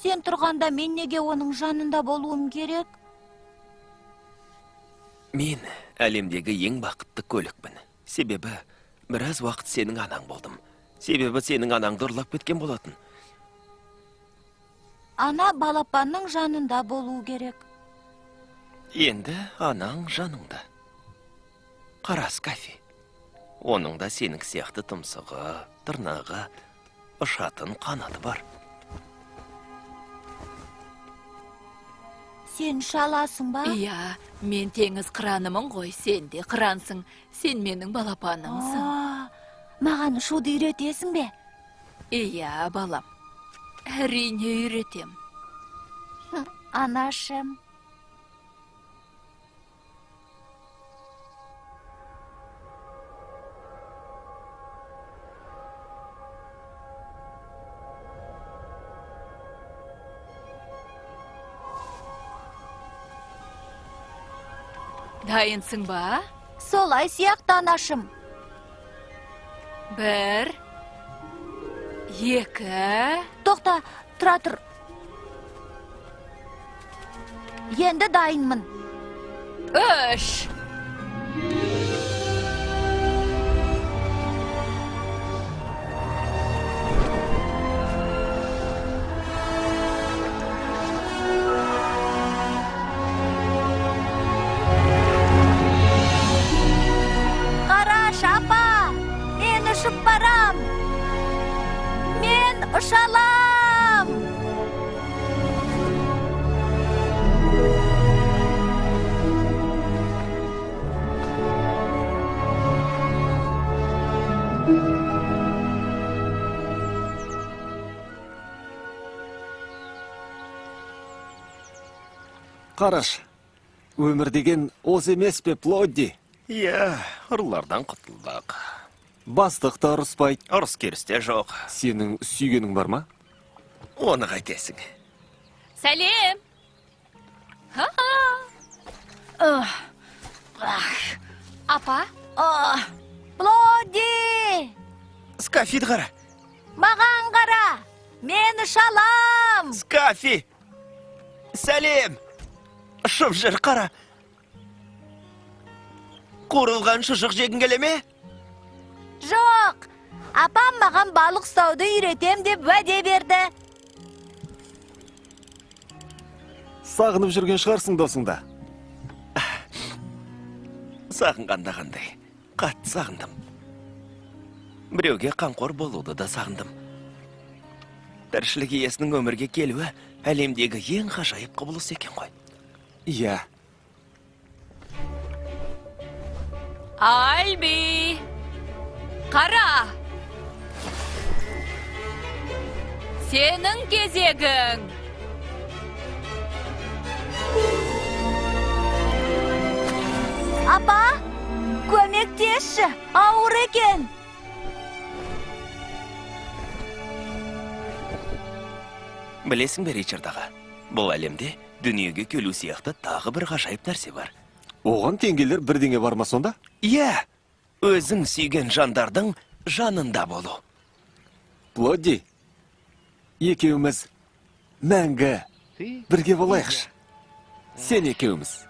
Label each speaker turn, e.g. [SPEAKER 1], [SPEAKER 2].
[SPEAKER 1] Сен тұрғанда мен неге оның жанында болуым керек?
[SPEAKER 2] Мен әлемдегі ең бақытты көлікпін. Себебі біраз уақыт сенің анаң болдым. Себебі сенің анаңды ұрлап кеткен болатын.
[SPEAKER 1] Ана балапанның жанында болу керек.
[SPEAKER 2] Енді анаң жаныңда. Қара Скафи. Оның да сенің сияқты тұмсығы, тырнағы, ұшатын қанаты бар.
[SPEAKER 1] Сен шаласың ба?
[SPEAKER 3] Иә, мен теңіз қыранымын ғой, сен де қырансың. Сен менің балапанымсың.
[SPEAKER 1] Маған ұшуды үйретесің бе?
[SPEAKER 3] Иә, балам. Әрине үйретем.
[SPEAKER 1] Анашым.
[SPEAKER 3] Дайынсың ба?
[SPEAKER 1] Солай сияқты, анашым.
[SPEAKER 3] 1, 2...
[SPEAKER 1] Тоқта, тұра тұр. Енді дайынмын.
[SPEAKER 3] 3...
[SPEAKER 1] Қараш, апа! Мен ұшып барам! Мен ұшалам!
[SPEAKER 4] Қараш, өмір деген оз емес пе, Плодди?
[SPEAKER 2] Иә, ұрылардан құтылдық.
[SPEAKER 4] Бастық та ұрыспайды.
[SPEAKER 2] Ұрыс керісте жоқ.
[SPEAKER 4] Сенің сүйгенің бар ма?
[SPEAKER 2] Оны қайтесің.
[SPEAKER 3] Сәлем! Апа?
[SPEAKER 1] Плодди!
[SPEAKER 2] Скафиді қара.
[SPEAKER 1] Маған қара! Мен ұшалам!
[SPEAKER 2] Скафи! Сәлем! Ұшып жүр, қара. Қуырылған шұжық жегің келе ме?
[SPEAKER 1] Жоқ! Апам маған балық ұстауды үйретем деп уәде берді.
[SPEAKER 4] Сағынып жүрген шығарсың досыңда.
[SPEAKER 2] Сағынғанда қандай. Қатты сағындым. Біреуге қамқор болуды да сағындым. Тіршілік иесінің өмірге келуі әлемдегі ең ғажайып құбылыс екен ғой.
[SPEAKER 4] Иә.
[SPEAKER 3] Альби! Қара! Сенің кезегің!
[SPEAKER 1] Апа, көмектесші, ауыр екен.
[SPEAKER 2] Білесің бе, Ричард аға, бұл әлемде дүниеге келу сияқты тағы бір ғажайып нәрсе бар.
[SPEAKER 4] Оған теңгелер бірдеңе бар ма сонда?
[SPEAKER 2] Иә, өзің сүйген жандардың жанында болу.
[SPEAKER 4] Плодди, екеуміз мәңгі бірге болайықшы. Сен екеуміз.